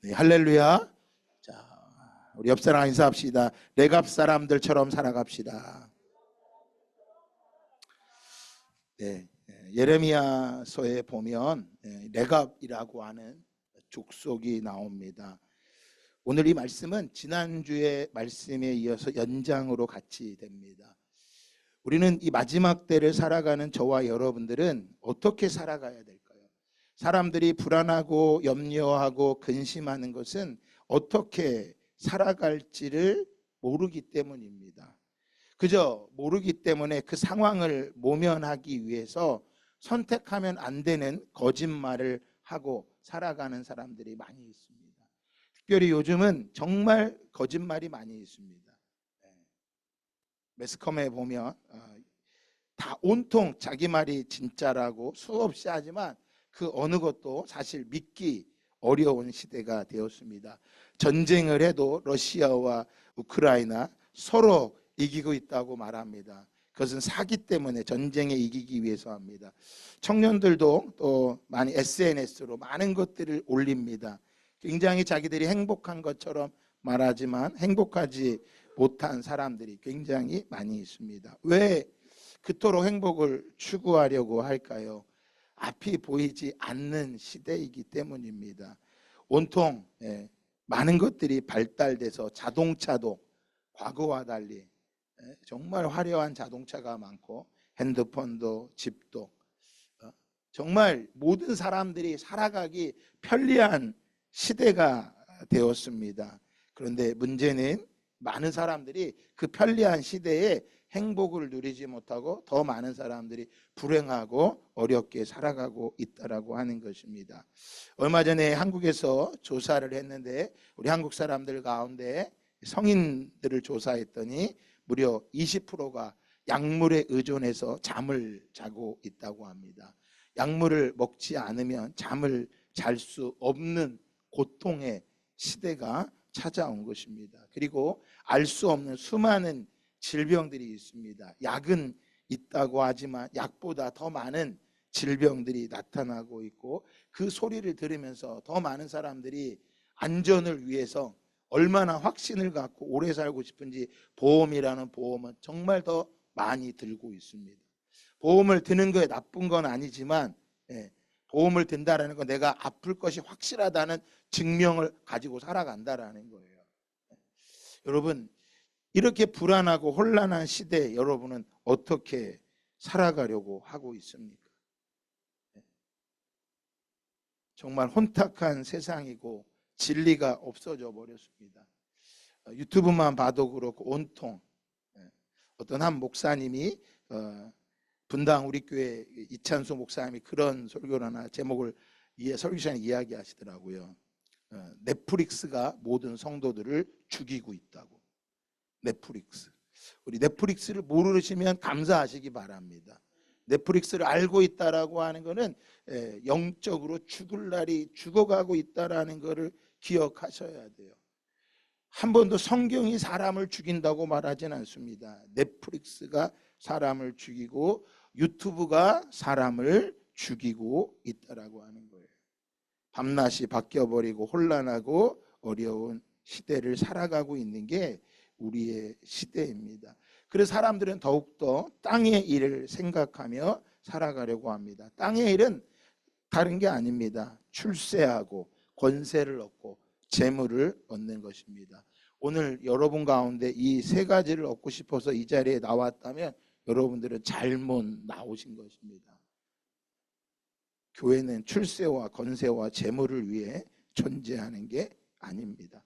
네, 할렐루야. 자, 우리 옆 사람 인사합시다. 레갑 사람들처럼 살아갑시다. 네, 예레미야서에 보면 레갑이라고 하는 족속이 나옵니다. 오늘 이 말씀은 지난주의 말씀에 이어서 연장으로 같이 됩니다. 우리는 이 마지막 때를 살아가는 저와 여러분들은 어떻게 살아가야 될까요? 사람들이 불안하고 염려하고 근심하는 것은 어떻게 살아갈지를 모르기 때문입니다. 그저 모르기 때문에 그 상황을 모면하기 위해서 선택하면 안 되는 거짓말을 하고 살아가는 사람들이 많이 있습니다. 특별히 요즘은 정말 거짓말이 많이 있습니다. 매스컴에 보면 다 온통 자기 말이 진짜라고 수없이 하지만 그 어느 것도 사실 믿기 어려운 시대가 되었습니다. 전쟁을 해도 러시아와 우크라이나 서로 이기고 있다고 말합니다. 그것은 사기 때문에 전쟁에 이기기 위해서 합니다. 청년들도 또 많이 SNS로 많은 것들을 올립니다. 굉장히 자기들이 행복한 것처럼 말하지만 행복하지 못한 사람들이 굉장히 많이 있습니다. 왜 그토록 행복을 추구하려고 할까요? 앞이 보이지 않는 시대이기 때문입니다. 온통 많은 것들이 발달돼서 자동차도 과거와 달리 정말 화려한 자동차가 많고 핸드폰도 집도 정말 모든 사람들이 살아가기 편리한 시대가 되었습니다. 그런데 문제는 많은 사람들이 그 편리한 시대에 행복을 누리지 못하고 더 많은 사람들이 불행하고 어렵게 살아가고 있다라고 하는 것입니다. 얼마 전에 한국에서 조사를 했는데 우리 한국 사람들 가운데 성인들을 조사했더니 무려 20%가 약물에 의존해서 잠을 자고 있다고 합니다. 약물을 먹지 않으면 잠을 잘 수 없는 고통의 시대가 찾아온 것입니다. 그리고 알 수 없는 수많은 질병들이 있습니다. 약은 있다고 하지만 약보다 더 많은 질병들이 나타나고 있고 그 소리를 들으면서 더 많은 사람들이 안전을 위해서 얼마나 확신을 갖고 오래 살고 싶은지 보험이라는 보험은 정말 더 많이 들고 있습니다. 보험을 드는 거에 나쁜 건 아니지만 보험을 든다는 건 내가 아플 것이 확실하다는 증명을 가지고 살아간다라는 거예요. 여러분 이렇게 불안하고 혼란한 시대에 여러분은 어떻게 살아가려고 하고 있습니까? 정말 혼탁한 세상이고 진리가 없어져 버렸습니다. 유튜브만 봐도 그렇고 온통 어떤 한 목사님이 분당 우리 교회 이찬수 목사님이 그런 설교를 하나 제목을 설교 시간에 이야기하시더라고요. 넷플릭스가 모든 성도들을 죽이고 있다고. 넷플릭스. 우리 넷플릭스를 모르시면 감사하시기 바랍니다. 넷플릭스를 알고 있다라고 하는 것은 영적으로 죽을 날이 죽어가고 있다라는 것을 기억하셔야 돼요. 한 번도 성경이 사람을 죽인다고 말하진 않습니다. 넷플릭스가 사람을 죽이고 유튜브가 사람을 죽이고 있다라고 하는 거예요. 밤낮이 바뀌어버리고 혼란하고 어려운 시대를 살아가고 있는 게 우리의 시대입니다. 그래서 사람들은 더욱더 땅의 일을 생각하며 살아가려고 합니다. 땅의 일은 다른 게 아닙니다. 출세하고 권세를 얻고 재물을 얻는 것입니다. 오늘 여러분 가운데 이 세 가지를 얻고 싶어서 이 자리에 나왔다면 여러분들은 잘못 나오신 것입니다. 교회는 출세와 권세와 재물을 위해 존재하는 게 아닙니다.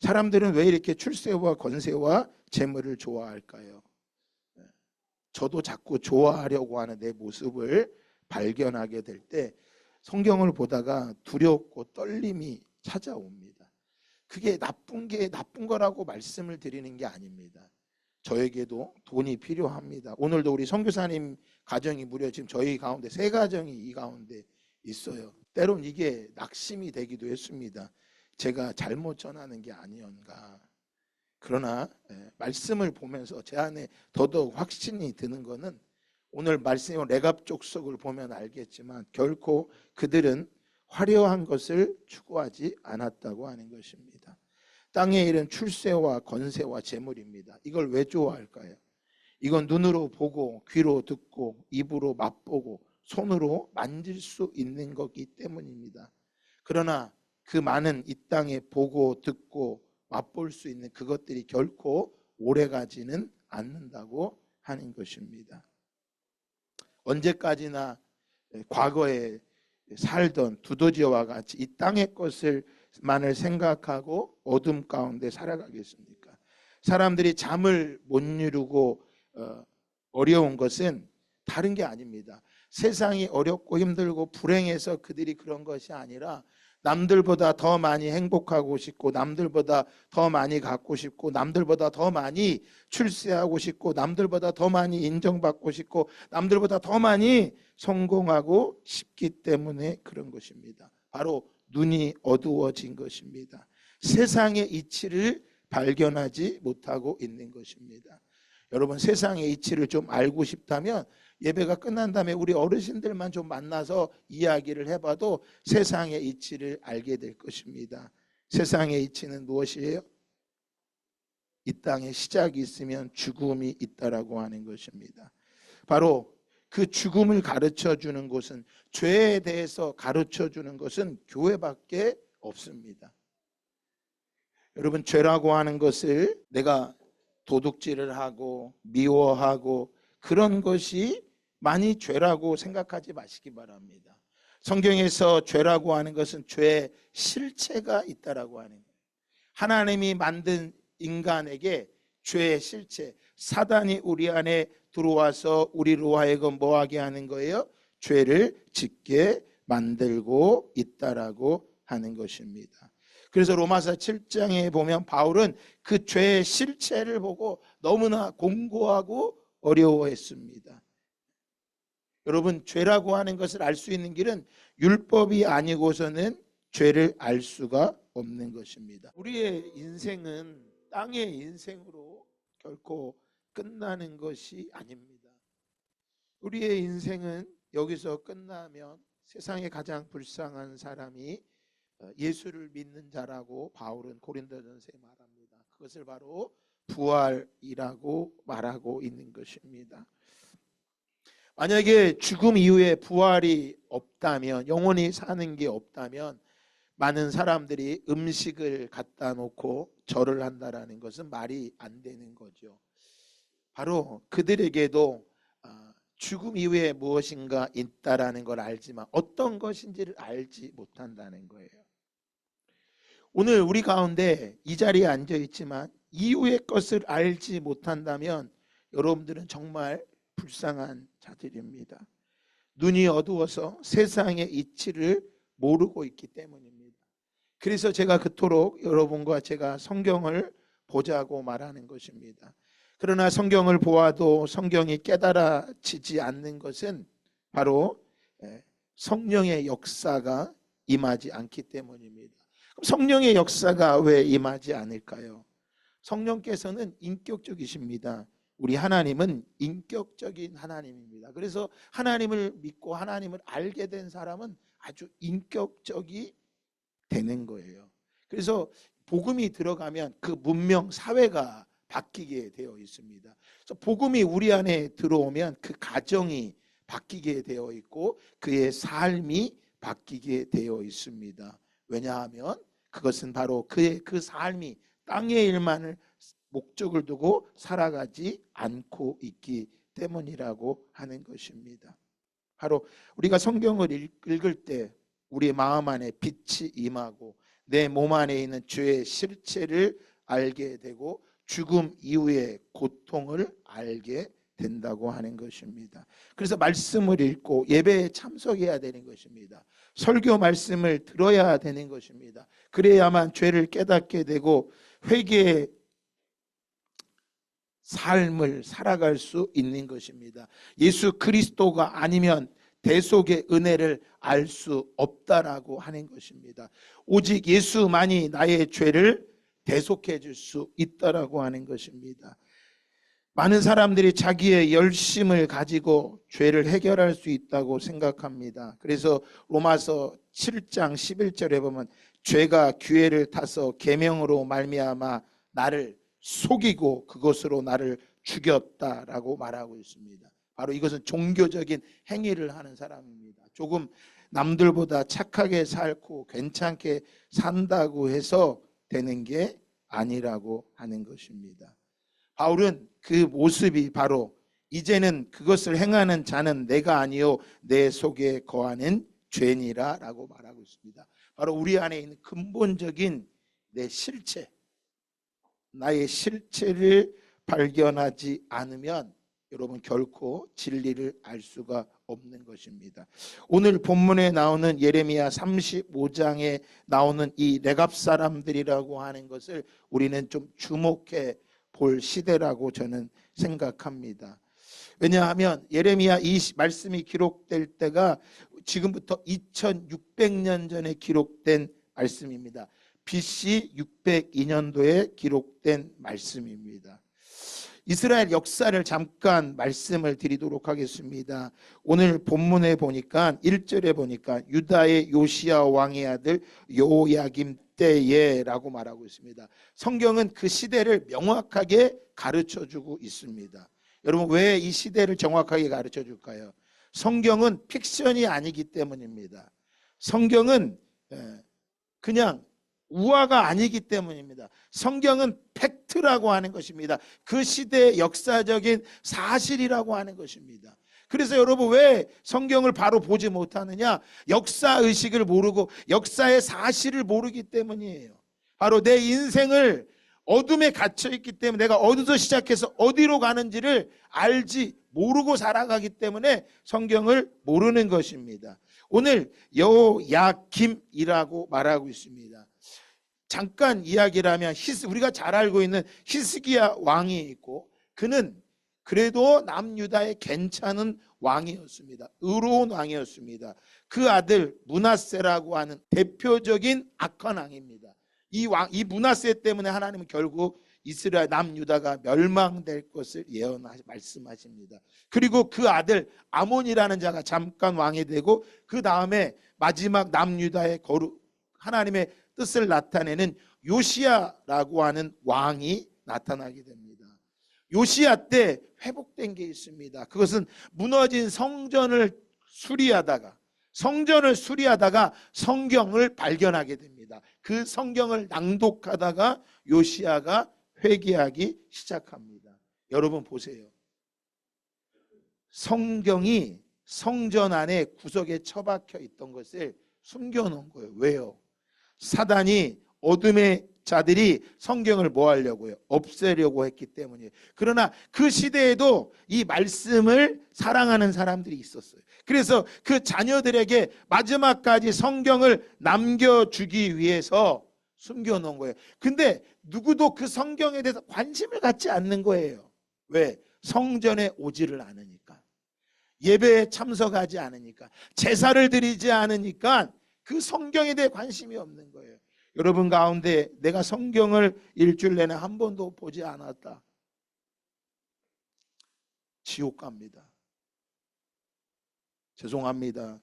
사람들은 왜 이렇게 출세와 권세와 재물을 좋아할까요? 저도 자꾸 좋아하려고 하는 내 모습을 발견하게 될 때 성경을 보다가 두렵고 떨림이 찾아옵니다. 그게 나쁜 거라고 말씀을 드리는 게 아닙니다. 저에게도 돈이 필요합니다. 오늘도 우리 선교사님 가정이 무려 지금 저희 가운데 3가정이 이 가운데 있어요. 때론 이게 낙심이 되기도 했습니다. 제가 잘못 전하는 게 아니었는가. 그러나 말씀을 보면서 제 안에 더더욱 확신이 드는 것은 오늘 말씀의 레갑 족속을 보면 알겠지만 결코 그들은 화려한 것을 추구하지 않았다고 하는 것입니다. 땅의 일은 출세와 권세와 재물입니다. 이걸 왜 좋아할까요? 이건 눈으로 보고 귀로 듣고 입으로 맛보고 손으로 만질 수 있는 거기 때문입니다. 그러나 그 많은 이 땅에 보고 듣고 맛볼 수 있는 그것들이 결코 오래가지는 않는다고 하는 것입니다. 언제까지나 과거에 살던 두더지와 같이 이 땅의 것을만을 생각하고 어둠 가운데 살아가겠습니까? 사람들이 잠을 못 이루고 어려운 것은 다른 게 아닙니다. 세상이 어렵고 힘들고 불행해서 그들이 그런 것이 아니라 남들보다 더 많이 행복하고 싶고 남들보다 더 많이 갖고 싶고 남들보다 더 많이 출세하고 싶고 남들보다 더 많이 인정받고 싶고 남들보다 더 많이 성공하고 싶기 때문에 그런 것입니다. 바로 눈이 어두워진 것입니다. 세상의 이치를 발견하지 못하고 있는 것입니다. 여러분, 세상의 이치를 좀 알고 싶다면 예배가 끝난 다음에 우리 어르신들만 좀 만나서 이야기를 해봐도 세상의 이치를 알게 될 것입니다. 세상의 이치는 무엇이에요? 이 땅에 시작이 있으면 죽음이 있다라고 하는 것입니다. 바로 그 죽음을 가르쳐 주는 곳은, 죄에 대해서 가르쳐 주는 것은 교회밖에 없습니다. 여러분, 죄라고 하는 것을 내가 도둑질을 하고 미워하고 그런 것이 많이 죄라고 생각하지 마시기 바랍니다. 성경에서 죄라고 하는 것은 죄의 실체가 있다라고 하는 거예요. 하나님이 만든 인간에게 죄의 실체, 사단이 우리 안에 들어와서 우리로 하여금 뭐하게 하는 거예요? 죄를 짓게 만들고 있다라고 하는 것입니다. 그래서 로마서 7장에 보면 바울은 그 죄의 실체를 보고 너무나 공고하고 어려워했습니다. 여러분, 죄라고 하는 것을 알 수 있는 길은 율법이 아니고서는 죄를 알 수가 없는 것입니다. 우리의 인생은 땅의 인생으로 결코 끝나는 것이 아닙니다. 우리의 인생은 여기서 끝나면 세상에 가장 불쌍한 사람이 예수를 믿는 자라고 바울은 고린도전서에 말합니다. 그것을 바로 부활이라고 말하고 있는 것입니다. 만약에 죽음 이후에 부활이 없다면, 영원히 사는 게 없다면 많은 사람들이 음식을 갖다 놓고 절을 한다라는 것은 말이 안 되는 거죠. 바로 그들에게도 죽음 이후에 무엇인가 있다라는 걸 알지만 어떤 것인지를 알지 못한다는 거예요. 오늘 우리 가운데 이 자리에 앉아 있지만 이후의 것을 알지 못한다면 여러분들은 정말 불쌍한 자들입니다. 눈이 어두워서 세상의 이치를 모르고 있기 때문입니다. 그래서 제가 그토록 여러분과 제가 성경을 보자고 말하는 것입니다. 그러나 성경을 보아도 성경이 깨달아지지 않는 것은 바로 성령의 역사가 임하지 않기 때문입니다. 그럼 성령의 역사가 왜 임하지 않을까요? 성령께서는 인격적이십니다. 우리 하나님은 인격적인 하나님입니다. 그래서 하나님을 믿고 하나님을 알게 된 사람은 아주 인격적이 되는 거예요. 그래서 복음이 들어가면 그 문명 사회가 바뀌게 되어 있습니다. 그래서 복음이 우리 안에 들어오면 그 가정이 바뀌게 되어 있고 그의 삶이 바뀌게 되어 있습니다. 왜냐하면 그것은 바로 그의 그 삶이 땅의 일만을 목적을 두고 살아가지 않고 있기 때문이라고 하는 것입니다. 바로 우리가 성경을 읽을 때 우리 마음 안에 빛이 임하고 내 몸 안에 있는 죄의 실체를 알게 되고 죽음 이후의 고통을 알게 된다고 하는 것입니다. 그래서 말씀을 읽고 예배에 참석해야 되는 것입니다. 설교 말씀을 들어야 되는 것입니다. 그래야만 죄를 깨닫게 되고 회개의 삶을 살아갈 수 있는 것입니다. 예수 그리스도가 아니면 대속의 은혜를 알 수 없다라고 하는 것입니다. 오직 예수만이 나의 죄를 대속해 줄 수 있다라고 하는 것입니다. 많은 사람들이 자기의 열심을 가지고 죄를 해결할 수 있다고 생각합니다. 그래서 로마서 7장 11절에 보면 죄가 기회를 타서 계명으로 말미암아 나를 속이고 그것으로 나를 죽였다라고 말하고 있습니다. 바로 이것은 종교적인 행위를 하는 사람입니다. 조금 남들보다 착하게 살고 괜찮게 산다고 해서 되는 게 아니라고 하는 것입니다. 바울은 그 모습이 바로 이제는 그것을 행하는 자는 내가 아니요 내 속에 거하는 죄니라 라고 말하고 있습니다. 바로 우리 안에 있는 근본적인 내 실체, 나의 실체를 발견하지 않으면 여러분 결코 진리를 알 수가 없는 것입니다. 오늘 본문에 나오는 예레미야 35장에 나오는 이 레갑 사람들이라고 하는 것을 우리는 좀 주목해 볼 시대라고 저는 생각합니다. 왜냐하면 예레미야 이 말씀이 기록될 때가 지금부터 2600년 전에 기록된 말씀입니다. BC 602년도에 기록된 말씀입니다. 이스라엘 역사를 잠깐 말씀을 드리도록 하겠습니다. 오늘 본문에 보니까 1절에 보니까 유다의 요시야 왕의 아들 요야김 때에라고 말하고 있습니다. 성경은 그 시대를 명확하게 가르쳐주고 있습니다. 여러분 왜 이 시대를 정확하게 가르쳐줄까요? 성경은 픽션이 아니기 때문입니다. 성경은 그냥 우화가 아니기 때문입니다. 성경은 팩트라고 하는 것입니다. 그 시대의 역사적인 사실이라고 하는 것입니다. 그래서 여러분 왜 성경을 바로 보지 못하느냐? 역사의식을 모르고 역사의 사실을 모르기 때문이에요. 바로 내 인생을 어둠에 갇혀있기 때문에 내가 어디서 시작해서 어디로 가는지를 알지 모르고 살아가기 때문에 성경을 모르는 것입니다. 오늘 여야김이라고 말하고 있습니다. 잠깐 이야기를 하면 우리가 잘 알고 있는 히스기야 왕이 있고 그는 그래도 남유다의 괜찮은 왕이었습니다. 의로운 왕이었습니다. 그 아들 므낫세라고 하는 대표적인 악한 왕입니다. 이 므낫세 때문에 하나님은 결국 이스라엘 남유다가 멸망될 것을 말씀하십니다. 그리고 그 아들 아몬이라는 자가 잠깐 왕이 되고 그 다음에 마지막 남유다의 하나님의 뜻을 나타내는 요시야라고 하는 왕이 나타나게 됩니다. 요시야 때 회복된 게 있습니다. 그것은 무너진 성전을 수리하다가 성경을 발견하게 됩니다. 그 성경을 낭독하다가 요시야가 회개하기 시작합니다. 여러분 보세요. 성경이 성전 안에 구석에 처박혀 있던 것을 숨겨놓은 거예요. 왜요? 사단이 어둠의 자들이 성경을 뭐 하려고요? 없애려고 했기 때문이에요. 그러나 그 시대에도 이 말씀을 사랑하는 사람들이 있었어요. 그래서 그 자녀들에게 마지막까지 성경을 남겨주기 위해서 숨겨놓은 거예요. 근데 누구도 그 성경에 대해서 관심을 갖지 않는 거예요. 왜? 성전에 오지를 않으니까, 예배에 참석하지 않으니까, 제사를 드리지 않으니까 그 성경에 대해 관심이 없는 거예요. 여러분 가운데 내가 성경을 일주일 내내 한 번도 보지 않았다, 지옥 갑니다. 죄송합니다.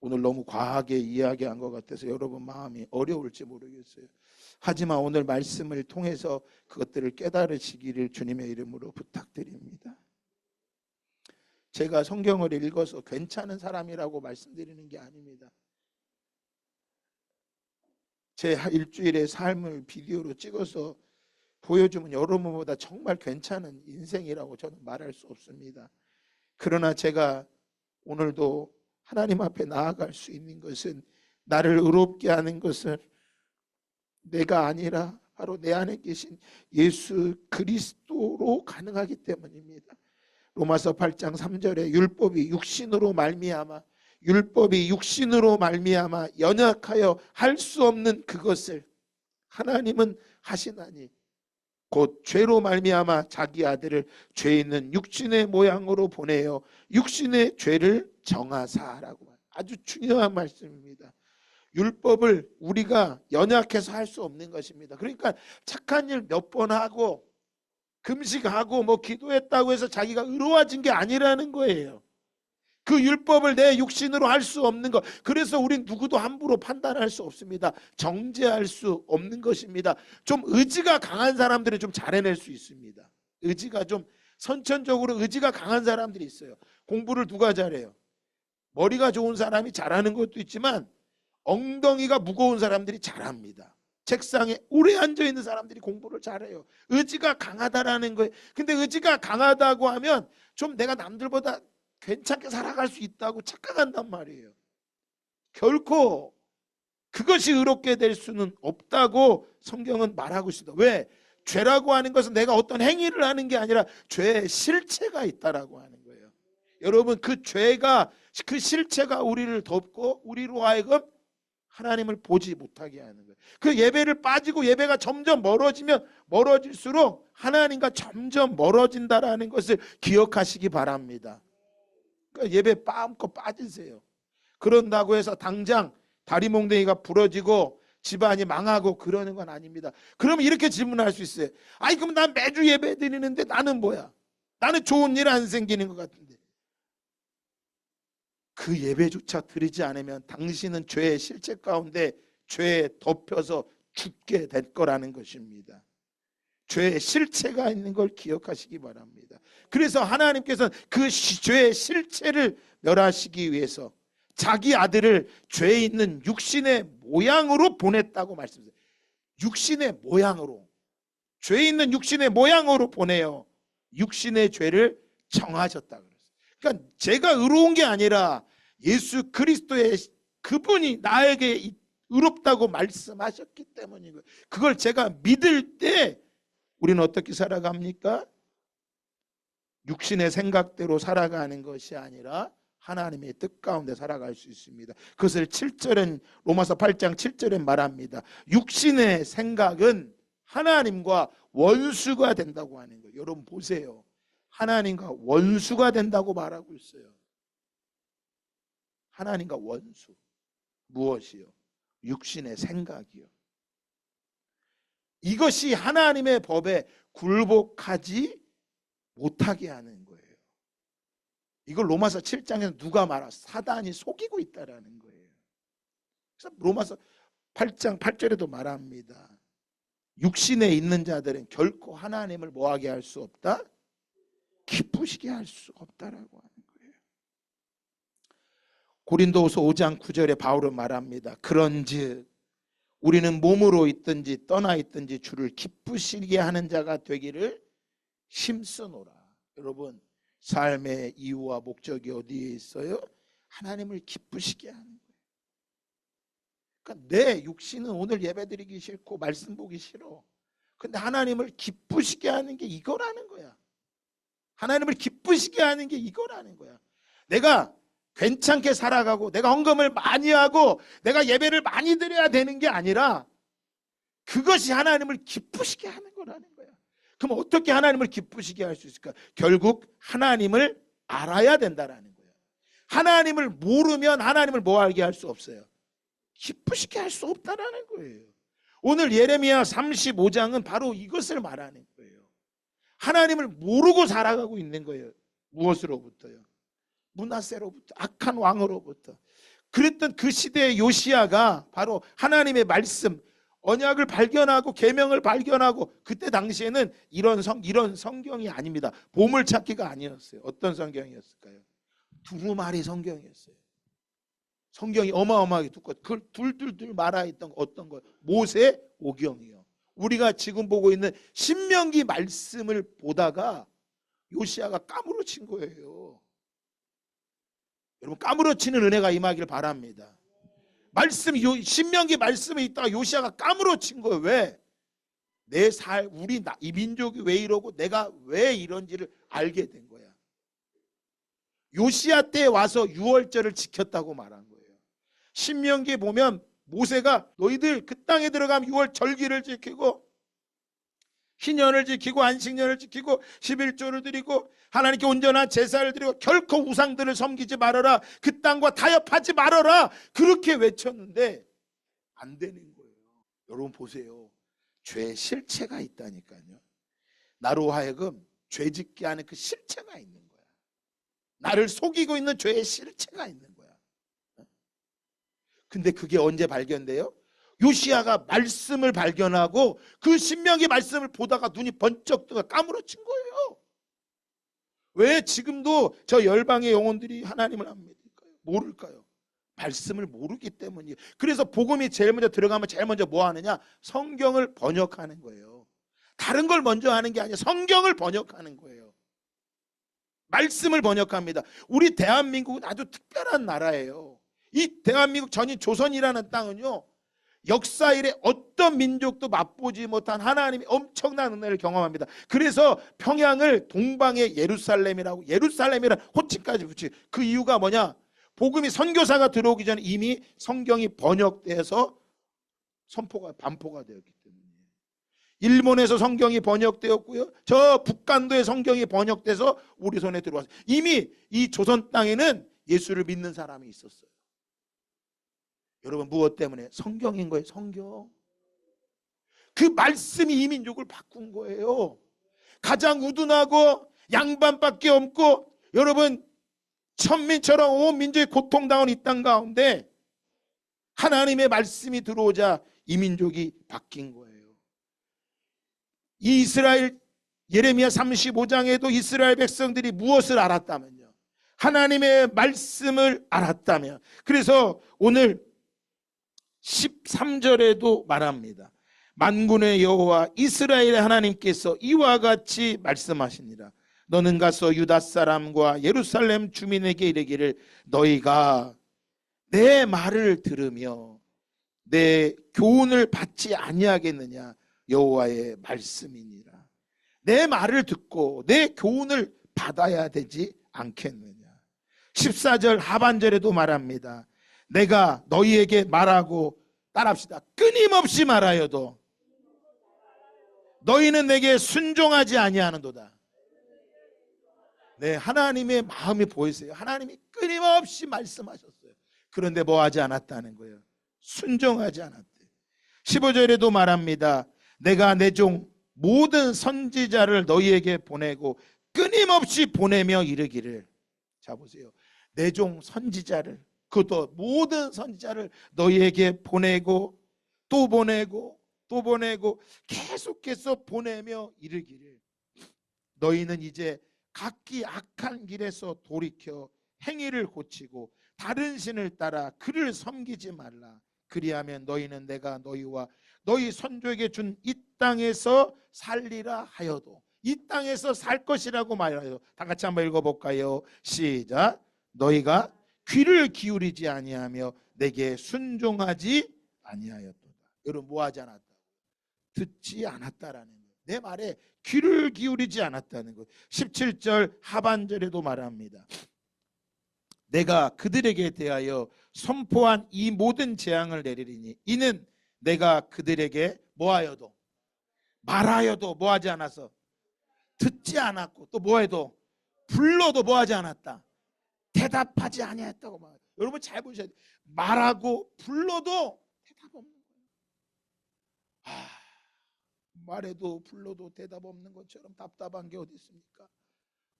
오늘 너무 과하게 이야기한 것 같아서 여러분 마음이 어려울지 모르겠어요. 하지만 오늘 말씀을 통해서 그것들을 깨달으시기를 주님의 이름으로 부탁드립니다. 제가 성경을 읽어서 괜찮은 사람이라고 말씀드리는 게 아닙니다. 제 일주일의 삶을 비디오로 찍어서 보여주면 여러분보다 정말 괜찮은 인생이라고 저는 말할 수 없습니다. 그러나 제가 오늘도 하나님 앞에 나아갈 수 있는 것은, 나를 의롭게 하는 것은 내가 아니라 바로 내 안에 계신 예수 그리스도로 가능하기 때문입니다. 로마서 8장 3절에 율법이 육신으로 말미암아 연약하여 할 수 없는 그것을 하나님은 하시나니 곧 죄로 말미암아 자기 아들을 죄 있는 육신의 모양으로 보내어 육신의 죄를 정하사라고. 아주 중요한 말씀입니다. 율법을 우리가 연약해서 할 수 없는 것입니다. 그러니까 착한 일 몇 번 하고 금식하고 뭐 기도했다고 해서 자기가 의로워진 게 아니라는 거예요. 그 율법을 내 육신으로 할 수 없는 것. 그래서 우린 누구도 함부로 판단할 수 없습니다. 정죄할 수 없는 것입니다. 좀 의지가 강한 사람들은 좀 잘해낼 수 있습니다. 의지가 좀 선천적으로 의지가 강한 사람들이 있어요. 공부를 누가 잘해요? 머리가 좋은 사람이 잘하는 것도 있지만 엉덩이가 무거운 사람들이 잘합니다. 책상에 오래 앉아 있는 사람들이 공부를 잘해요. 의지가 강하다라는 거예요. 근데 의지가 강하다고 하면 좀 내가 남들보다 괜찮게 살아갈 수 있다고 착각한단 말이에요. 결코 그것이 의롭게 될 수는 없다고 성경은 말하고 있습니다. 왜? 죄라고 하는 것은 내가 어떤 행위를 하는 게 아니라 죄의 실체가 있다라고 하는 거예요. 여러분, 그 죄가, 그 실체가 우리를 덮고 우리로 하여금 하나님을 보지 못하게 하는 거예요. 그 예배를 빠지고 예배가 점점 멀어지면 멀어질수록 하나님과 점점 멀어진다라는 것을 기억하시기 바랍니다. 그러니까 예배 마음껏 빠지세요. 그런다고 해서 당장 다리 몽둥이가 부러지고 집안이 망하고 그러는 건 아닙니다. 그러면 이렇게 질문할 수 있어요. 아니 그럼 난 매주 예배 드리는데 나는 뭐야? 나는 좋은 일 안 생기는 것 같은데. 그 예배조차 드리지 않으면 당신은 죄의 실체 가운데 죄에 덮여서 죽게 될 거라는 것입니다. 죄의 실체가 있는 걸 기억하시기 바랍니다. 그래서 하나님께서는 그 죄의 실체를 멸하시기 위해서 자기 아들을 죄 있는 육신의 모양으로 보냈다고 말씀드려요. 육신의 모양으로, 죄 있는 육신의 모양으로 보내요. 육신의 죄를 정하셨다고 그랬어요. 그러니까 제가 의로운 게 아니라 예수 그리스도의 그분이 나에게 의롭다고 말씀하셨기 때문인 거예요. 그걸 제가 믿을 때 우리는 어떻게 살아갑니까? 육신의 생각대로 살아가는 것이 아니라 하나님의 뜻 가운데 살아갈 수 있습니다. 그것을 7절은 로마서 8장 7절에 말합니다. 육신의 생각은 하나님과 원수가 된다고 하는 거예요. 여러분 보세요. 하나님과 원수가 된다고 말하고 있어요. 하나님과 원수. 무엇이요? 육신의 생각이요. 이것이 하나님의 법에 굴복하지 못하게 하는 거예요. 이걸 로마서 7장에서 누가 말하? 사단이 속이고 있다라는 거예요. 그래서 로마서 8장 8절에도 말합니다. 육신에 있는 자들은 결코 하나님을 뭐하게 할 수 없다? 기쁘시게 할 수 없다라고 하는 거예요. 고린도후서 5장 9절에 바울은 말합니다. 그런즉 우리는 몸으로 있든지 떠나 있든지 주를 기쁘시게 하는 자가 되기를 힘쓰노라. 여러분, 삶의 이유와 목적이 어디에 있어요? 하나님을 기쁘시게 하는 거예요. 그러니까 내 육신은 오늘 예배드리기 싫고 말씀 보기 싫어. 근데 하나님을 기쁘시게 하는 게 이거라는 거야. 하나님을 기쁘시게 하는 게 이거라는 거야. 내가 괜찮게 살아가고 내가 헌금을 많이 하고 내가 예배를 많이 드려야 되는 게 아니라 그것이 하나님을 기쁘시게 하는 거라는 거야. 그럼 어떻게 하나님을 기쁘시게 할 수 있을까? 결국 하나님을 알아야 된다라는 거예요. 하나님을 모르면 하나님을 뭐 알게 할 수 없어요? 기쁘시게 할 수 없다라는 거예요. 오늘 예레미야 35장은 바로 이것을 말하는 거예요. 하나님을 모르고 살아가고 있는 거예요. 무엇으로부터요? 므낫세로부터, 악한 왕으로부터. 그랬던 그 시대의 요시야가 바로 하나님의 말씀, 언약을 발견하고 계명을 발견하고, 그때 당시에는 이런 성경이 아닙니다. 보물찾기가 아니었어요. 어떤 성경이었을까요? 두루마리 성경이었어요. 성경이 어마어마하게 두껍고 그걸 둘둘둘 말아있던 어떤 거예요? 모세 오경이요. 우리가 지금 보고 있는 신명기 말씀을 보다가 요시야가 까무러친 거예요. 여러분, 까무러치는 은혜가 임하기를 바랍니다. 신명기 말씀에 있다가 요시야가 까무러친 거예요. 왜? 이 민족이 왜 이러고 내가 왜 이런지를 알게 된 거야. 요시야 때 와서 유월절을 지켰다고 말한 거예요. 신명기에 보면 모세가 너희들 그 땅에 들어가면 유월 절기를 지키고 희년을 지키고 안식년을 지키고 11조를 드리고 하나님께 온전한 제사를 드리고 결코 우상들을 섬기지 말아라. 그 땅과 타협하지 말아라. 그렇게 외쳤는데 안 되는 거예요. 여러분 보세요. 죄의 실체가 있다니까요. 나로 하여금 죄짓게 하는 그 실체가 있는 거야. 나를 속이고 있는 죄의 실체가 있는 거야. 근데 그게 언제 발견돼요? 요시야가 말씀을 발견하고 그 신명기 말씀을 보다가 눈이 번쩍 뜨고 까무러친 거예요. 왜 지금도 저 열방의 영혼들이 하나님을 안 믿을까요? 모를까요? 말씀을 모르기 때문이에요. 그래서 복음이 제일 먼저 들어가면 제일 먼저 뭐 하느냐? 성경을 번역하는 거예요. 다른 걸 먼저 하는 게 아니라 성경을 번역하는 거예요. 말씀을 번역합니다. 우리 대한민국은 아주 특별한 나라예요. 이 대한민국 전인 조선이라는 땅은요, 역사 이래 어떤 민족도 맛보지 못한 하나님이 엄청난 은혜를 경험합니다. 그래서 평양을 동방의 예루살렘이라고, 예루살렘이라는 호칭까지 붙이고, 그 이유가 뭐냐? 복음이 선교사가 들어오기 전에 이미 성경이 번역돼서 반포가 되었기 때문에. 일본에서 성경이 번역되었고요, 저 북간도의 성경이 번역돼서 우리 손에 들어왔어요. 이미 이 조선 땅에는 예수를 믿는 사람이 있었어요. 여러분, 무엇 때문에? 성경인 거예요. 성경. 그 말씀이 이 민족을 바꾼 거예요. 가장 우둔하고 양반밖에 없고, 여러분, 천민처럼 온 민족이 고통당한 이 땅 가운데 하나님의 말씀이 들어오자 이 민족이 바뀐 거예요. 이 이스라엘, 예레미야 35장에도 이스라엘 백성들이 무엇을 알았다면요, 하나님의 말씀을 알았다면. 그래서 오늘 13절에도 말합니다. 만군의 여호와 이스라엘의 하나님께서 이와 같이 말씀하시니라. 너는 가서 유다 사람과 예루살렘 주민에게 이르기를, 너희가 내 말을 들으며 내 교훈을 받지 아니하겠느냐? 여호와의 말씀이니라. 내 말을 듣고 내 교훈을 받아야 되지 않겠느냐? 14절 하반절에도 말합니다. 내가 너희에게 말하고, 따라합시다, 끊임없이 말하여도 너희는 내게 순종하지 아니하는도다. 네, 하나님의 마음이 보이세요? 하나님이 끊임없이 말씀하셨어요. 그런데 뭐 하지 않았다는 거예요? 순종하지 않았대. 15절에도 말합니다. 내가 내 종 모든 선지자를 너희에게 보내고 끊임없이 보내며 이르기를. 자 보세요. 내 종 선지자를, 그것도 모든 선지자를 너희에게 보내고 또 보내고 또 보내고 계속해서 보내며 이르기를, 너희는 이제 각기 악한 길에서 돌이켜 행위를 고치고 다른 신을 따라 그를 섬기지 말라. 그리하면 너희는 내가 너희와 너희 선조에게 준 이 땅에서 살리라 하여도, 이 땅에서 살 것이라고 말하여도. 다 같이 한번 읽어볼까요? 시작. 너희가 귀를 기울이지 아니하며 내게 순종하지 아니하였도다. 여러분, 뭐 하지 않았다? 듣지 않았다라는 거예요. 내 말에 귀를 기울이지 않았다는 거예요. 17절 하반절에도 말합니다. 내가 그들에게 대하여 선포한 이 모든 재앙을 내리리니 이는 내가 그들에게 뭐하여도, 말하여도 뭐하지 않아서, 듣지 않았고, 또 뭐해도, 불러도 뭐하지 않았다, 대답하지 아니했다고 말해요. 여러분 잘 보셔야 돼요. 말하고 불러도 대답 없는 거예요. 말해도 불러도 대답 없는 것처럼 답답한 게 어디 있습니까?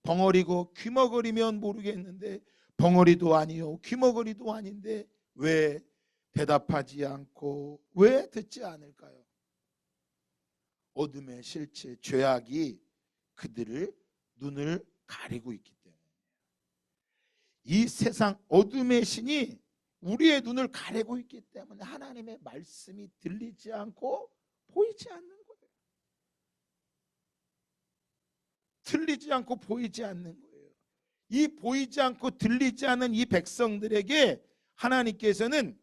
벙어리고 귀머거리면 모르겠는데, 벙어리도 아니요 귀머거리도 아닌데 왜 대답하지 않고 왜 듣지 않을까요? 어둠의 실체, 죄악이 그들을 눈을 가리고 있기 때문에. 이 세상 어둠의 신이 우리의 눈을 가리고 있기 때문에 하나님의 말씀이 들리지 않고 보이지 않는 거예요. 들리지 않고 보이지 않는 거예요. 이 보이지 않고 들리지 않는 이 백성들에게 하나님께서는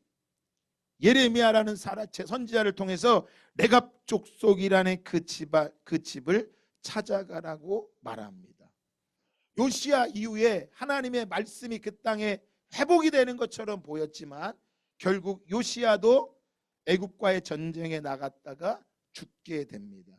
예레미야라는 선지자를 통해서 레갑 족속이라는 그 집을 찾아가라고 말합니다. 요시야 이후에 하나님의 말씀이 그 땅에 회복이 되는 것처럼 보였지만 결국 요시야도 애굽과의 전쟁에 나갔다가 죽게 됩니다.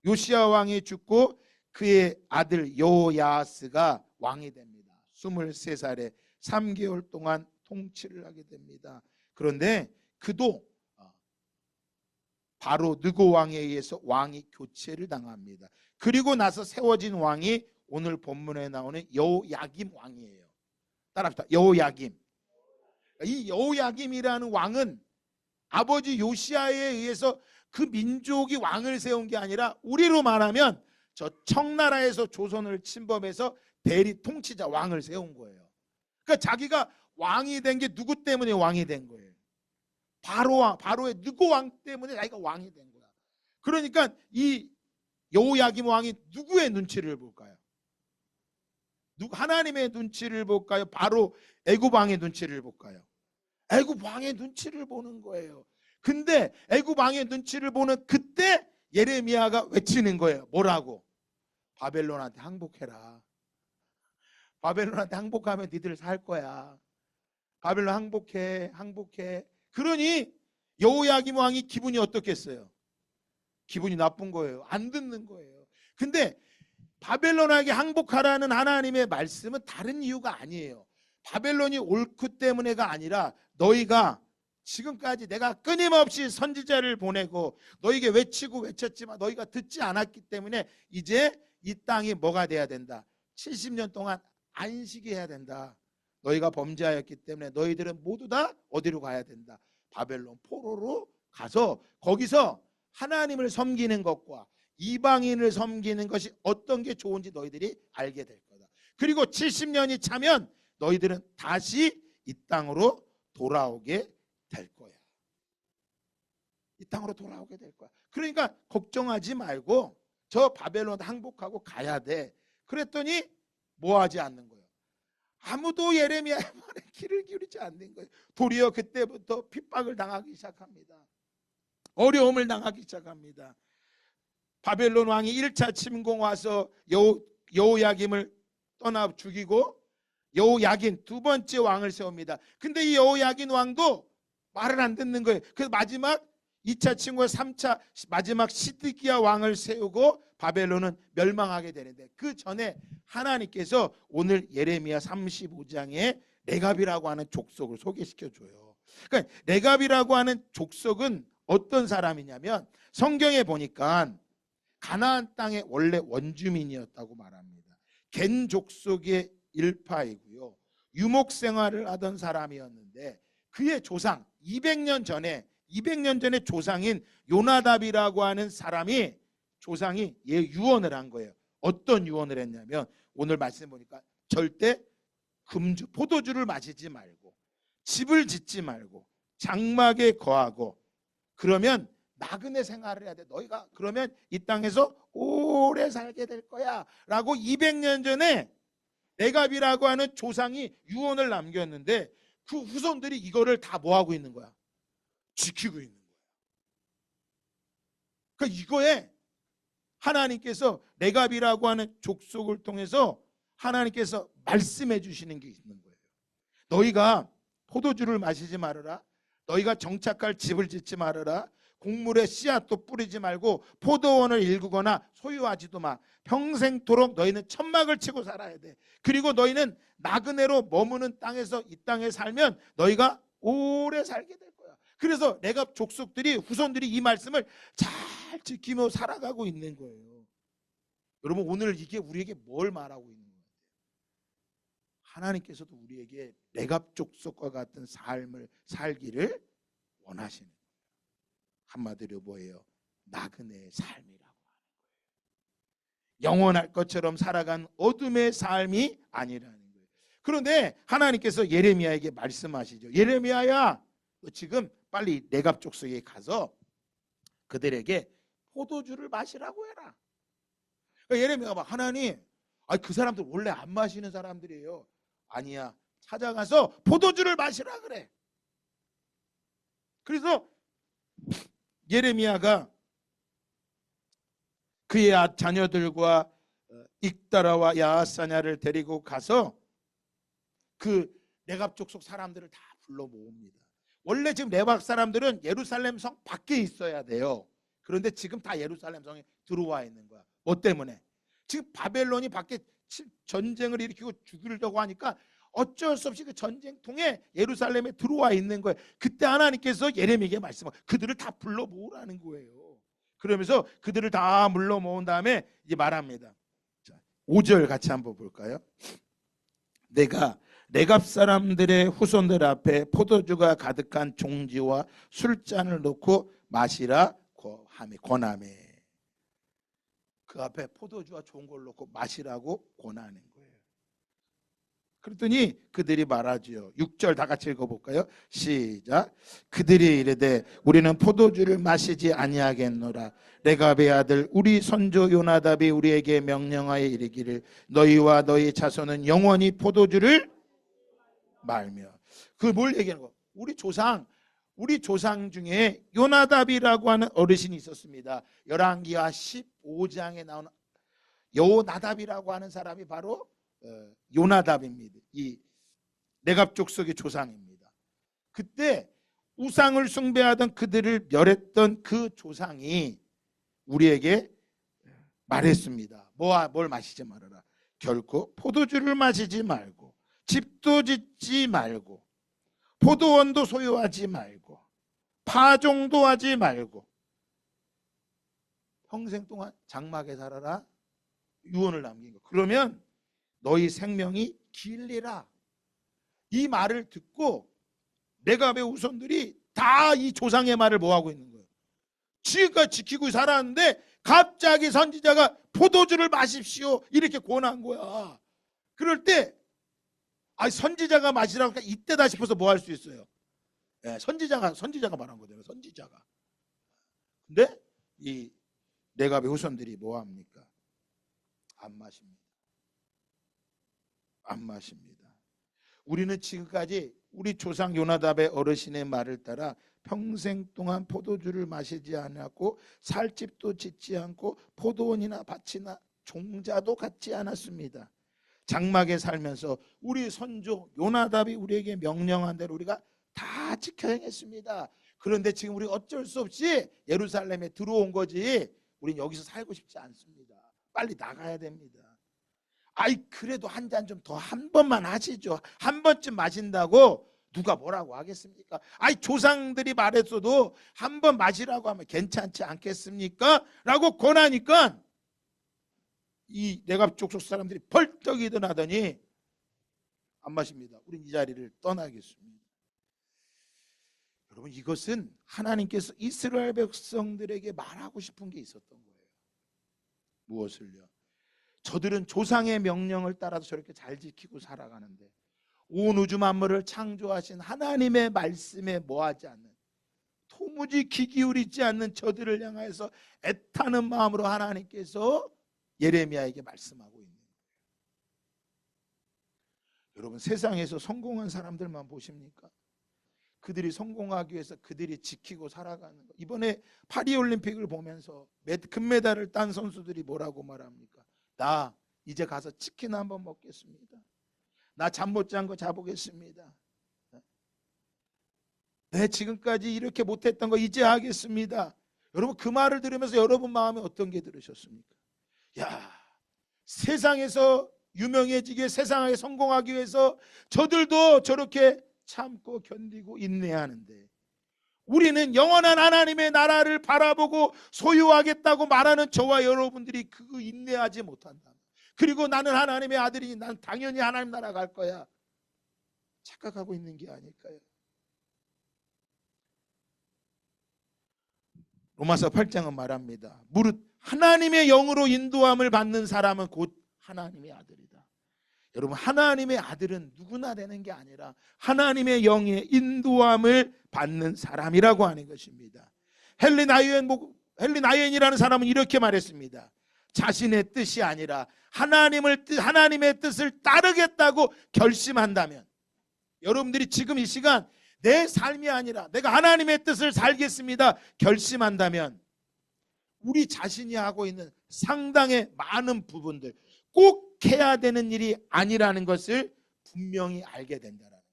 요시야 왕이 죽고 그의 아들 여호야하스가 왕이 됩니다. 23살에 3개월 동안 통치를 하게 됩니다. 그런데 그도 바로 느고 왕에 의해서 왕이 교체를 당합니다. 그리고 나서 세워진 왕이 오늘 본문에 나오는 여호야김 왕이에요. 따라합시다. 여호야김. 이 여호야김이라는 왕은 아버지 요시야에 의해서 그 민족이 왕을 세운 게 아니라 우리로 말하면 저 청나라에서 조선을 침범해서 대리 통치자 왕을 세운 거예요. 그러니까 자기가 왕이 된 게 누구 때문에 왕이 된 거예요? 바로의 느고 왕 때문에 자기가 왕이 된 거야. 그러니까 이 여호야김 왕이 누구의 눈치를 볼까요? 하나님의 눈치를 볼까요? 바로 애굽 왕의 눈치를 볼까요? 애굽 왕의 눈치를 보는 거예요. 근데 애굽 왕의 눈치를 보는 그때 예레미야가 외치는 거예요. 뭐라고? 바벨론한테 항복해라. 바벨론한테 항복하면 니들 살 거야. 바벨론 항복해. 그러니 여호야김 왕이 기분이 어떻겠어요? 기분이 나쁜 거예요. 안 듣는 거예요. 근데 바벨론에게 항복하라는 하나님의 말씀은 다른 이유가 아니에요. 바벨론이 옳기 때문에가 아니라 너희가 지금까지 내가 끊임없이 선지자를 보내고 너희에게 외치고 외쳤지만 너희가 듣지 않았기 때문에 이제 이 땅이 뭐가 돼야 된다? 70년 동안 안식이 해야 된다. 너희가 범죄하였기 때문에 너희들은 모두 다 어디로 가야 된다? 바벨론 포로로 가서 거기서 하나님을 섬기는 것과 이방인을 섬기는 것이 어떤 게 좋은지 너희들이 알게 될 거다. 그리고 70년이 차면 너희들은 다시 이 땅으로 돌아오게 될 거야. 이 땅으로 돌아오게 될 거야. 그러니까 걱정하지 말고 저 바벨론 항복하고 가야 돼. 그랬더니 뭐 하지 않는 거예요. 아무도 예레미야의 말에 귀를 기울이지 않는 거예요. 도리어 그때부터 핍박을 당하기 시작합니다. 어려움을 당하기 시작합니다. 바벨론 왕이 1차 침공 와서 여호야김을 떠나 죽이고 여호야긴 두 번째 왕을 세웁니다. 근데 이 여호야긴 왕도 말을 안 듣는 거예요. 그래서 마지막 2차 침공 3차 마지막 시드기야 왕을 세우고 바벨론은 멸망하게 되는데 그 전에 하나님께서 오늘 예레미야 35장에 레갑이라고 하는 족속을 소개시켜줘요. 그러니까 레갑이라고 하는 족속은 어떤 사람이냐면 성경에 보니까 가나안 땅의 원래 원주민이었다고 말합니다. 겐 족속의 일파이고요. 유목 생활을 하던 사람이었는데 그의 조상 200년 전에 조상인 요나답이라고 하는 사람이 조상이 얘 유언을 한 거예요. 어떤 유언을 했냐면 오늘 말씀 보니까 절대 포도주를 마시지 말고 집을 짓지 말고 장막에 거하고 그러면 나그네 생활을 해야 돼. 너희가 그러면 이 땅에서 오래 살게 될 거야 라고 200년 전에 레갑이라고 하는 조상이 유언을 남겼는데 그 후손들이 이거를 다 뭐하고 있는 거야? 지키고 있는 거야. 그러니까 이거에 하나님께서 레갑이라고 하는 족속을 통해서 하나님께서 말씀해 주시는 게 있는 거예요. 너희가 포도주를 마시지 말아라. 너희가 정착할 집을 짓지 말아라. 곡물에 씨앗도 뿌리지 말고 포도원을 일구거나 소유하지도 마. 평생토록 너희는 천막을 치고 살아야 돼. 그리고 너희는 나그네로 머무는 땅에서 이 땅에 살면 너희가 오래 살게 될 거야. 그래서 레갑 족속들이 후손들이 이 말씀을 잘 지키며 살아가고 있는 거예요. 여러분 오늘 이게 우리에게 뭘 말하고 있는 거예요? 하나님께서도 우리에게 레갑 족속과 같은 삶을 살기를 원하시는 거예요. 한마디로 뭐예요? 나그네의 삶이라고 하는 거예요. 영원할 것처럼 살아간 어둠의 삶이 아니라는 거예요. 그런데 하나님께서 예레미야에게 말씀하시죠. 예레미야야, 너 지금 빨리 레갑 족속에 가서 그들에게 포도주를 마시라고 해라. 그러니까 예레미야가 막 하나님, 그 사람들 원래 안 마시는 사람들이에요. 아니야, 찾아가서 포도주를 마시라 그래. 그래서 예레미야가 그의 자녀들과 익다라와 야하사냐를 데리고 가서 그 레갑 족속 사람들을 다 불러 모읍니다. 원래 지금 레갑 사람들은 예루살렘 성 밖에 있어야 돼요. 그런데 지금 다 예루살렘 성에 들어와 있는 거야. 뭐 때문에? 지금 바벨론이 밖에 전쟁을 일으키고 죽이려고 하니까 어쩔 수 없이 그 전쟁통에 예루살렘에 들어와 있는 거예요. 그때 하나님께서 예레미야에게 말씀하고 그들을 다 불러 모으라는 거예요. 그러면서 그들을 다 불러 모은 다음에 이제 말합니다. 자, 5절 같이 한번 볼까요? 내가 레갑 사람들의 후손들 앞에 포도주가 가득한 종지와 술잔을 놓고 마시라 권하매. 그 앞에 포도주와 좋은 걸 놓고 마시라고 권하는 거예요. 그랬더니 그들이 말하지요. 6절 다 같이 읽어볼까요? 시작. 그들이 이르되 우리는 포도주를 마시지 아니하겠노라. 레갑의 아들 우리 선조 요나답이 우리에게 명령하여 이르기를 너희와 너희 자손은 영원히 포도주를 말며. 그 뭘 얘기하는 거? 우리 조상 중에 요나답이라고 하는 어르신이 있었습니다. 열왕기하 15장에 나오는 요나답이라고 하는 사람이 바로 요나답입니다. 이 레갑 족속의 조상입니다. 그때 우상을 숭배하던 그들을 멸했던 그 조상이 우리에게 말했습니다. 뭘 마시지 말아라. 결코 포도주를 마시지 말고 집도 짓지 말고 포도원도 소유하지 말고 파종도 하지 말고 평생 동안 장막에 살아라. 유언을 남긴 거. 그러면 너희 생명이 길리라. 이 말을 듣고 레갑의 후손들이 다 이 조상의 말을 뭐하고 있는 거예요? 지금까지 지키고 살았는데 갑자기 선지자가 포도주를 마십시오 이렇게 권한 거야. 그럴 때 선지자가 마시라고 하니까 이때다 싶어서 뭐 할 수 있어요? 선지자가 말한 거잖아요. 선지자가. 근데 이 레갑의 후손들이 뭐 합니까? 안 마십니다. 안 마십니다. 우리는 지금까지 우리 조상 요나답의 어르신의 말을 따라 평생 동안 포도주를 마시지 않았고 살집도 짓지 않고 포도원이나 밭이나 종자도 갖지 않았습니다. 장막에 살면서 우리 선조 요나답이 우리에게 명령한 대로 우리가 다 지켜 행했습니다. 그런데 지금 우리 어쩔 수 없이 예루살렘에 들어온 거지 우린 여기서 살고 싶지 않습니다. 빨리 나가야 됩니다. 그래도 한 잔 좀 더 한 번만 하시죠. 한 번쯤 마신다고 누가 뭐라고 하겠습니까? 조상들이 말했어도 한 번 마시라고 하면 괜찮지 않겠습니까? 라고 권하니까 이 레갑 족속 사람들이 벌떡 일어나더니 안 마십니다. 우린 이 자리를 떠나겠습니다. 여러분, 이것은 하나님께서 이스라엘 백성들에게 말하고 싶은 게 있었던 거예요. 무엇을요? 저들은 조상의 명령을 따라서 저렇게 잘 지키고 살아가는데 온 우주 만물을 창조하신 하나님의 말씀에 뭐하지 않는, 도무지 귀 기울이지 않는 저들을 향해서 애타는 마음으로 하나님께서 예레미야에게 말씀하고 있는 거예요. 여러분, 세상에서 성공한 사람들만 보십니까? 그들이 성공하기 위해서 그들이 지키고 살아가는 거. 이번에 파리올림픽을 보면서 금메달을 딴 선수들이 뭐라고 말합니까? 나 이제 가서 치킨 한번 먹겠습니다. 나 잠 못 잔 거 자보겠습니다. 내 지금까지 이렇게 못했던 거 이제 하겠습니다. 여러분, 그 말을 들으면서 여러분 마음에 어떤 게 들으셨습니까? 야, 세상에서 유명해지게, 세상에 성공하기 위해서 저들도 저렇게 참고 견디고 인내하는데 우리는 영원한 하나님의 나라를 바라보고 소유하겠다고 말하는 저와 여러분들이 그거 인내하지 못한다. 그리고 나는 하나님의 아들이니 난 당연히 하나님 나라 갈 거야, 착각하고 있는 게 아닐까요? 로마서 8장은 말합니다. 무릇 하나님의 영으로 인도함을 받는 사람은 곧 하나님의 아들이다. 여러분, 하나님의 아들은 누구나 되는 게 아니라 하나님의 영의 인도함을 받는 사람이라고 하는 것입니다. 헨리 나이엔이라는 사람은 이렇게 말했습니다. 자신의 뜻이 아니라 하나님의 뜻을 따르겠다고 결심한다면, 여러분들이 지금 이 시간 내 삶이 아니라 내가 하나님의 뜻을 살겠습니다 결심한다면 우리 자신이 하고 있는 상당히 많은 부분들 꼭 해야 되는 일이 아니라는 것을 분명히 알게 된다는 거예요.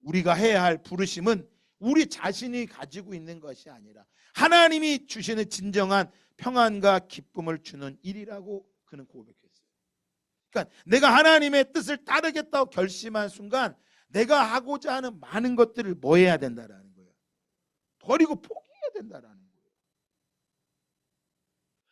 우리가 해야 할 부르심은 우리 자신이 가지고 있는 것이 아니라 하나님이 주시는 진정한 평안과 기쁨을 주는 일이라고 그는 고백했어요. 그러니까 내가 하나님의 뜻을 따르겠다고 결심한 순간 내가 하고자 하는 많은 것들을 뭐 해야 된다라는 거예요. 버리고 포기해야 된다라는 거예요.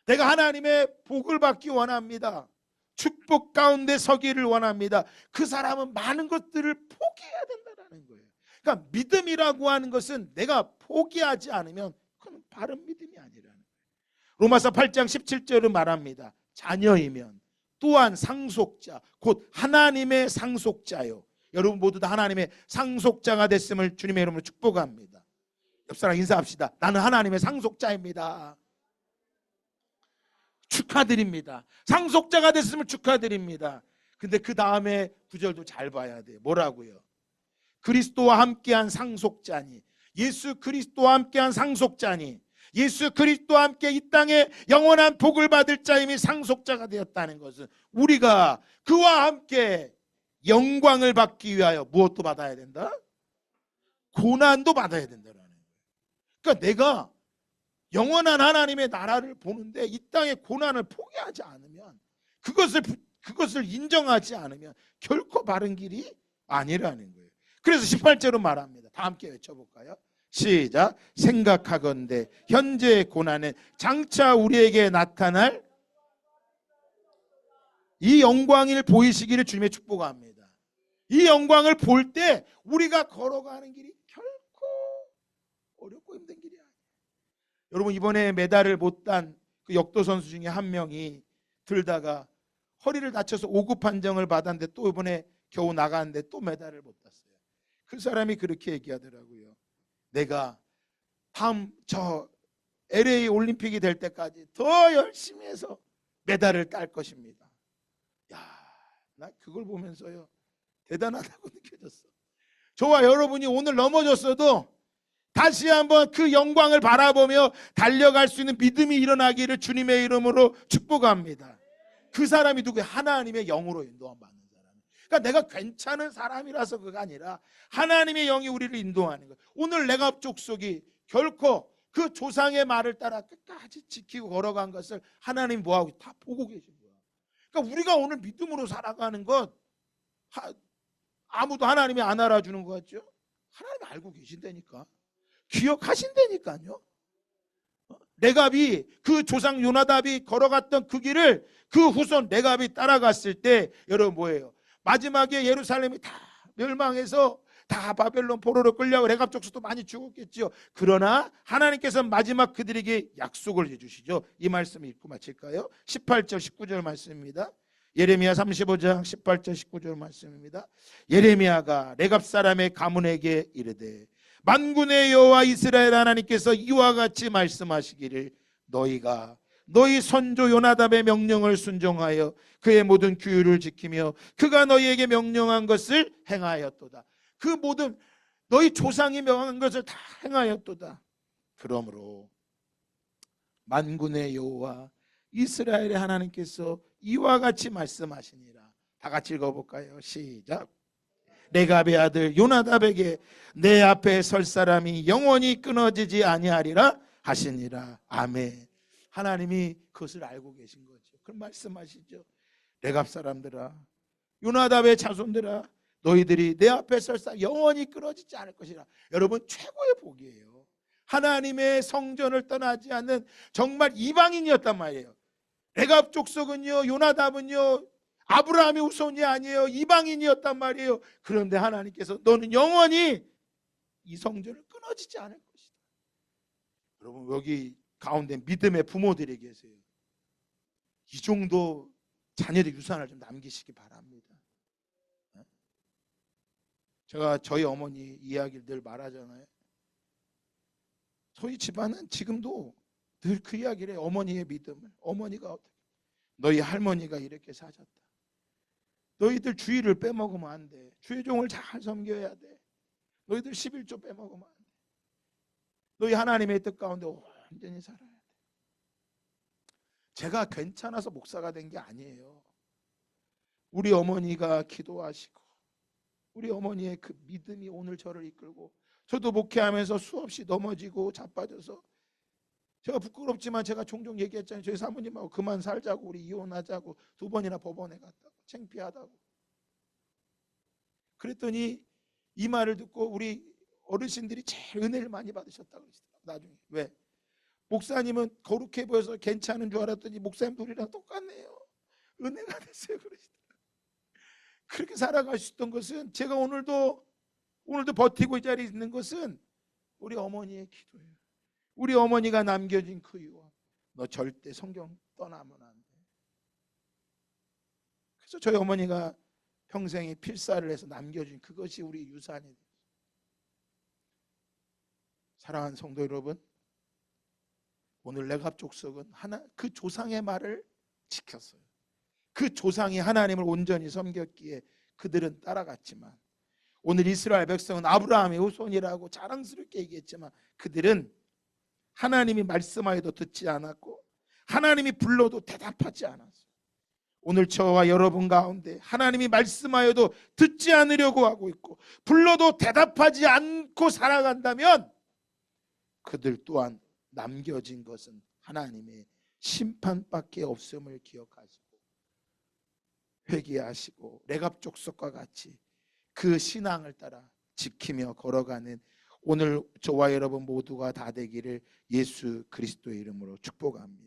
내가 하나님의 복을 받기 원합니다. 축복 가운데 서기를 원합니다. 그 사람은 많은 것들을 포기해야 된다라는 거예요. 그러니까 믿음이라고 하는 것은 내가 포기하지 않으면 그건 바른 믿음이 아니라는 거예요. 로마서 8장 17절은 말합니다. 자녀이면 또한 상속자, 곧 하나님의 상속자요. 여러분 모두 다 하나님의 상속자가 됐음을 주님의 이름으로 축복합니다. 옆사람 인사합시다. 나는 하나님의 상속자입니다. 축하드립니다. 상속자가 됐음을 축하드립니다. 근데 그 다음에 구절도 잘 봐야 돼요. 뭐라고요? 그리스도와 함께한 상속자니, 예수 그리스도와 함께한 상속자니, 예수 그리스도와 함께 이 땅에 영원한 복을 받을 자임이 상속자가 되었다는 것은 우리가 그와 함께 영광을 받기 위하여 무엇도 받아야 된다? 고난도 받아야 된다는 거예요. 그러니까 내가 영원한 하나님의 나라를 보는데 이 땅의 고난을 포기하지 않으면, 그것을 인정하지 않으면 결코 바른 길이 아니라는 거예요. 그래서 18절로 말합니다. 다 함께 외쳐볼까요? 시작. 생각하건대 현재의 고난은 장차 우리에게 나타날 이 영광을 보이시기를 주님의 축복합니다. 이 영광을 볼 때 우리가 걸어가는 길이 결코 어렵고 힘든 길이 아니에요. 여러분 이번에 메달을 못 딴 그 역도 선수 중에 한 명이 들다가 허리를 다쳐서 5급 판정을 받았는데 또 이번에 겨우 나갔는데 또 메달을 못 땄어요. 그 사람이 그렇게 얘기하더라고요. 내가 다음 저 LA 올림픽이 될 때까지 더 열심히 해서 메달을 딸 것입니다. 야, 나 그걸 보면서요 대단하다고 느껴졌어. 저와 여러분이 오늘 넘어졌어도 다시 한번 그 영광을 바라보며 달려갈 수 있는 믿음이 일어나기를 주님의 이름으로 축복합니다. 그 사람이 누구예요? 하나님의 영으로 인도함 받는 사람. 그러니까 내가 괜찮은 사람이라서 그가 아니라 하나님의 영이 우리를 인도하는 거예요. 오늘 내가 족속이 결코 그 조상의 말을 따라 끝까지 지키고 걸어간 것을 하나님 뭐하고 다 보고 계신 거야. 그러니까 우리가 오늘 믿음으로 살아가는 것 아무도 하나님이 안 알아주는 것 같죠? 하나님 알고 계신다니까. 기억하신다니까요. 레갑이 그 조상 요나답이 걸어갔던 그 길을 그 후손 레갑이 따라갔을 때 여러분 뭐예요? 마지막에 예루살렘이 다 멸망해서 다 바벨론 포로로 끌려가고 레갑 족속도 많이 죽었겠죠. 그러나 하나님께서 마지막 그들에게 약속을 해주시죠. 이 말씀 읽고 마칠까요? 18절 19절 말씀입니다. 예레미야 35장 18절 19절 말씀입니다. 예레미야가 레갑 사람의 가문에게 이르되 만군의 여호와 이스라엘 하나님께서 이와 같이 말씀하시기를 너희가 너희 선조 요나답의 명령을 순종하여 그의 모든 규율을 지키며 그가 너희에게 명령한 것을 행하였도다. 그 모든 너희 조상이 명한 것을 다 행하였도다. 그러므로 만군의 여호와 이스라엘의 하나님께서 이와 같이 말씀하시니라. 다 같이 읽어볼까요? 시작. 레갑의 아들 요나답에게 내 앞에 설 사람이 영원히 끊어지지 아니하리라 하시니라. 아멘. 하나님이 그것을 알고 계신 거죠. 그 말씀하시죠. 레갑 사람들아, 요나답의 자손들아, 너희들이 내 앞에 설 사람 영원히 끊어지지 않을 것이라. 여러분 최고의 복이에요. 하나님의 성전을 떠나지 않는 정말 이방인이었단 말이에요. 레갑 족속은요, 요나답은요 아브라함의 후손이 아니에요. 이방인이었단 말이에요. 그런데 하나님께서 너는 영원히 이 성전을 끊어지지 않을 것이다. 여러분 여기 가운데 믿음의 부모들이 계세요. 이 정도 자녀의 유산을 좀 남기시기 바랍니다. 제가 저희 어머니 이야기를 늘 말하잖아요. 저희 집안은 지금도 늘 그 이야기를 해요. 어머니의 믿음을. 어머니가 어떻게 너희 할머니가 이렇게 사셨다. 너희들 주의를 빼먹으면 안 돼. 주의 종을 잘 섬겨야 돼. 너희들 11조 빼먹으면 안 돼. 너희 하나님의 뜻 가운데 완전히 살아야 돼. 제가 괜찮아서 목사가 된 게 아니에요. 우리 어머니가 기도하시고 우리 어머니의 그 믿음이 오늘 저를 이끌고, 저도 목회하면서 수없이 넘어지고 자빠져서 제가 부끄럽지만 제가 종종 얘기했잖아요. 저희 사모님하고 그만 살자고, 우리 이혼하자고 2번이나 법원에 갔다고, 창피하다고. 그랬더니 이 말을 듣고 우리 어르신들이 제일 은혜를 많이 받으셨다고 그러시더라고요. 나중에. 왜? 목사님은 거룩해 보여서 괜찮은 줄 알았더니 목사님 우리랑 똑같네요. 은혜가 됐어요. 그러시더라고요. 그렇게 살아갈 수 있던 것은, 제가 오늘도 버티고 이 자리에 있는 것은 우리 어머니의 기도예요. 우리 어머니가 남겨진 그 유언, 너 절대 성경 떠나면 안 돼. 그래서 저희 어머니가 평생에 필사를 해서 남겨준 그것이 우리 유산이 돼요. 사랑하는 성도 여러분, 오늘 레갑족속은 그 조상의 말을 지켰어요. 그 조상이 하나님을 온전히 섬겼기에 그들은 따라갔지만, 오늘 이스라엘 백성은 아브라함의 후손이라고 자랑스럽게 얘기했지만 그들은 하나님이 말씀하여도 듣지 않았고 하나님이 불러도 대답하지 않았어요. 오늘 저와 여러분 가운데 하나님이 말씀하여도 듣지 않으려고 하고 있고 불러도 대답하지 않고 살아간다면 그들 또한 남겨진 것은 하나님의 심판밖에 없음을 기억하시고 회개하시고 레갑족속과 같이 그 신앙을 따라 지키며 걸어가는 오늘 저와 여러분 모두가 다 되기를 예수 그리스도의 이름으로 축복합니다.